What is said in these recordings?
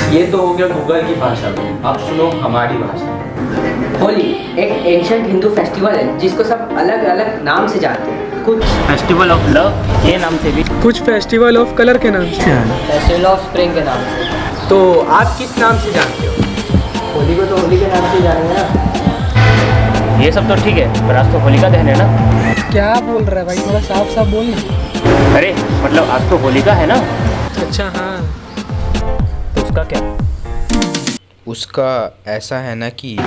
ये तो हो गया गूगल की भाषा में, अब सुनो हमारी भाषा। होली एक एंशिएंट हिंदू फेस्टिवल है जिसको सब अलग अलग नाम से जानते हैं। कुछ फेस्टिवल ऑफ लव के नाम से भी, कुछ फेस्टिवल ऑफ कलर के नाम से, फेस्टिवल ऑफ स्प्रिंग के नाम से। तो आप किस नाम से जानते हो? होली को तो होली के नाम से जानेंगे ना। ये सब तो ठीक है, पर आज तो होलिका दहन है ना। क्या बोल रहा है भाई, थोड़ा साफ साफ बोल ना। अरे मतलब आज तो होलिका है ना। अच्छा हाँ, तो उसका क्या? उसका ऐसा है ना कि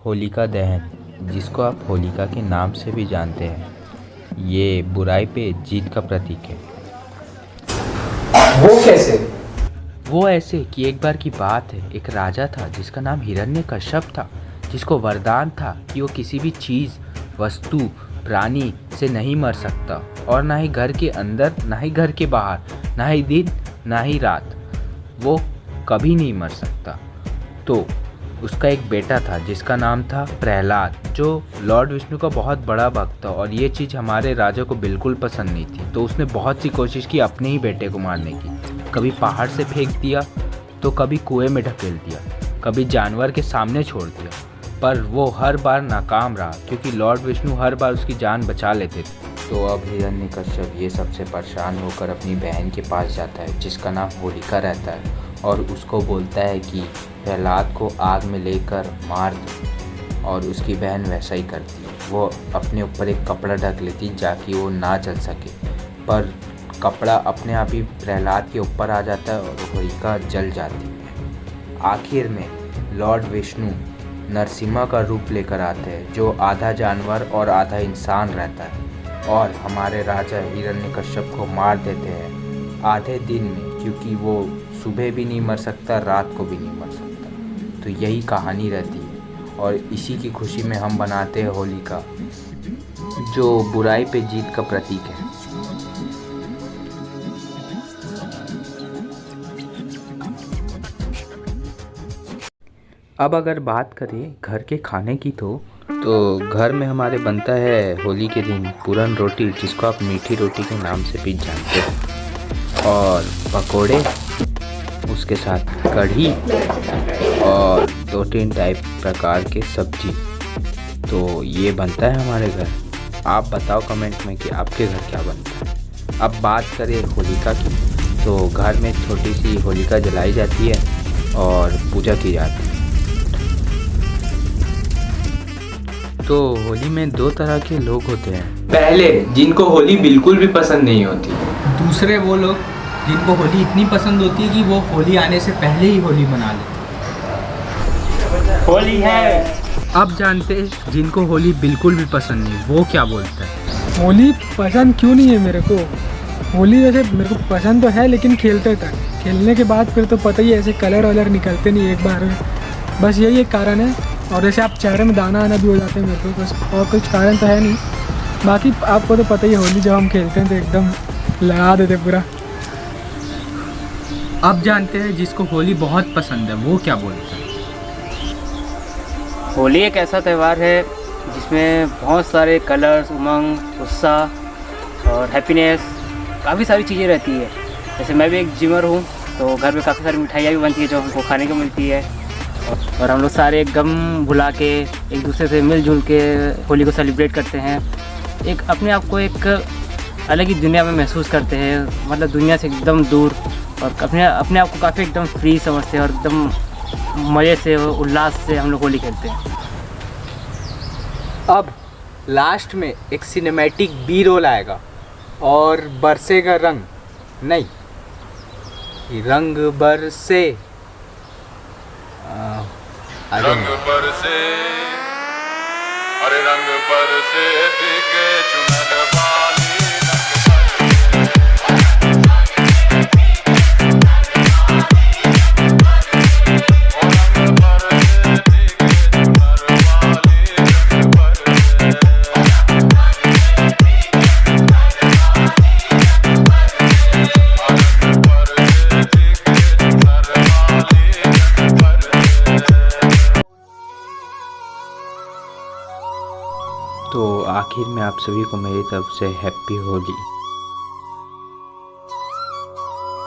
होलिका दहन, जिसको आप होलिका के नाम से भी जानते हैं, ये बुराई पे जीत का प्रतीक है। वो कैसे? वो ऐसे कि एक बार की बात है, एक राजा था जिसका नाम हिरण्यकश्यप था, जिसको वरदान था कि वो किसी भी चीज़, वस्तु, प्राणी से नहीं मर सकता, और ना ही घर के अंदर, ना ही घर के बाहर, ना ही दिन, ना ही रात, वो कभी नहीं मर सकता। तो उसका एक बेटा था जिसका नाम था प्रहलाद, जो लॉर्ड विष्णु का बहुत बड़ा भक्त था, और ये चीज़ हमारे राजा को बिल्कुल पसंद नहीं थी। तो उसने बहुत सी कोशिश की अपने ही बेटे को मारने की। कभी पहाड़ से फेंक दिया, तो कभी कुएं में ढकेल दिया, कभी जानवर के सामने छोड़ दिया, पर वो हर बार नाकाम रहा, क्योंकि लॉर्ड विष्णु हर बार उसकी जान बचा लेते थे। तो अब हिरण्यकश्यप ये सबसे परेशान होकर अपनी बहन के पास जाता है, जिसका नाम होलिका रहता है, और उसको बोलता है कि प्रहलाद को आग में लेकर मार दो, और उसकी बहन वैसा ही करती है। वो अपने ऊपर एक कपड़ा ढक लेती ताकि वो ना जल सके, पर कपड़ा अपने आप ही प्रहलाद के ऊपर आ जाता है और होलिका जल जाती है। आखिर में लॉर्ड विष्णु नरसिम्हा का रूप लेकर आते हैं, जो आधा जानवर और आधा इंसान रहता है, और हमारे राजा हिरण्यकश्यप को मार देते हैं आधे दिन में, क्योंकि वो सुबह भी नहीं मर सकता, रात को भी नहीं मर सकता। तो यही कहानी रहती है, और इसी की खुशी में हम बनाते हैं होलिका, जो बुराई पे जीत का प्रतीक है। अब अगर बात करें घर के खाने की, तो घर में हमारे बनता है होली के दिन पूरन रोटी, जिसको आप मीठी रोटी के नाम से भी जानते हो, और पकोड़े, उसके साथ कढ़ी, और 2-3 टाइप प्रकार के सब्जी। तो ये बनता है हमारे घर। आप बताओ कमेंट में कि आपके घर क्या बनता है। अब बात करें होलिका की, तो घर में छोटी सी होलिका जलाई जाती है और पूजा की जाती है। तो होली में 2 तरह के लोग होते हैं। पहले जिनको होली बिल्कुल भी पसंद नहीं होती, दूसरे वो लोग जिनको होली इतनी पसंद होती है कि वो होली आने से पहले ही होली मना लेते हैं। होली है। अब जानते हैं जिनको होली बिल्कुल भी पसंद नहीं, वो क्या बोलता है। होली पसंद क्यों नहीं है मेरे को? होली वैसे मेरे को पसंद तो है, लेकिन खेलते तक, खेलने के बाद फिर तो पता ही है, ऐसे कलर वलर निकलते नहीं एक बार में, बस यही एक कारण है। और जैसे आप चेहरे में दाना आना भी हो जाते हैं मेरे को, बस और कुछ कारण तो है नहीं। बाकी आपको तो पता ही है, होली जब हम खेलते हैं तो एकदम लगा देते पूरा। अब जानते हैं जिसको होली बहुत पसंद है, वो क्या बोलता है। होली एक ऐसा त्यौहार है जिसमें बहुत सारे कलर्स, उमंग, उत्साह और हैप्पीनेस, काफ़ी सारी चीज़ें रहती है। जैसे मैं भी एक जिमर हूँ, तो घर में काफ़ी सारी मिठाइयाँ भी बनती है जो हमको खाने को मिलती है, और हम लोग सारे गम भुला के एक दूसरे से मिलजुल के होली को सेलिब्रेट करते हैं। एक अपने आप को एक अलग ही दुनिया में महसूस करते हैं, मतलब दुनिया से एकदम दूर, और अपने आप को काफ़ी एकदम फ्री समझते हैं, और एकदम मज़े से, उल्लास से हम लोग होली खेलते हैं। अब लास्ट में एक सिनेमैटिक बी रोल आएगा, और बरसेगा रंग, नहीं रंग बरसे, रंग बरसे, अरे रंग बरसे भीगे चुनर वाली, रंग बरसे। तो आखिर में आप सभी को मेरी तरफ से हैप्पी होली।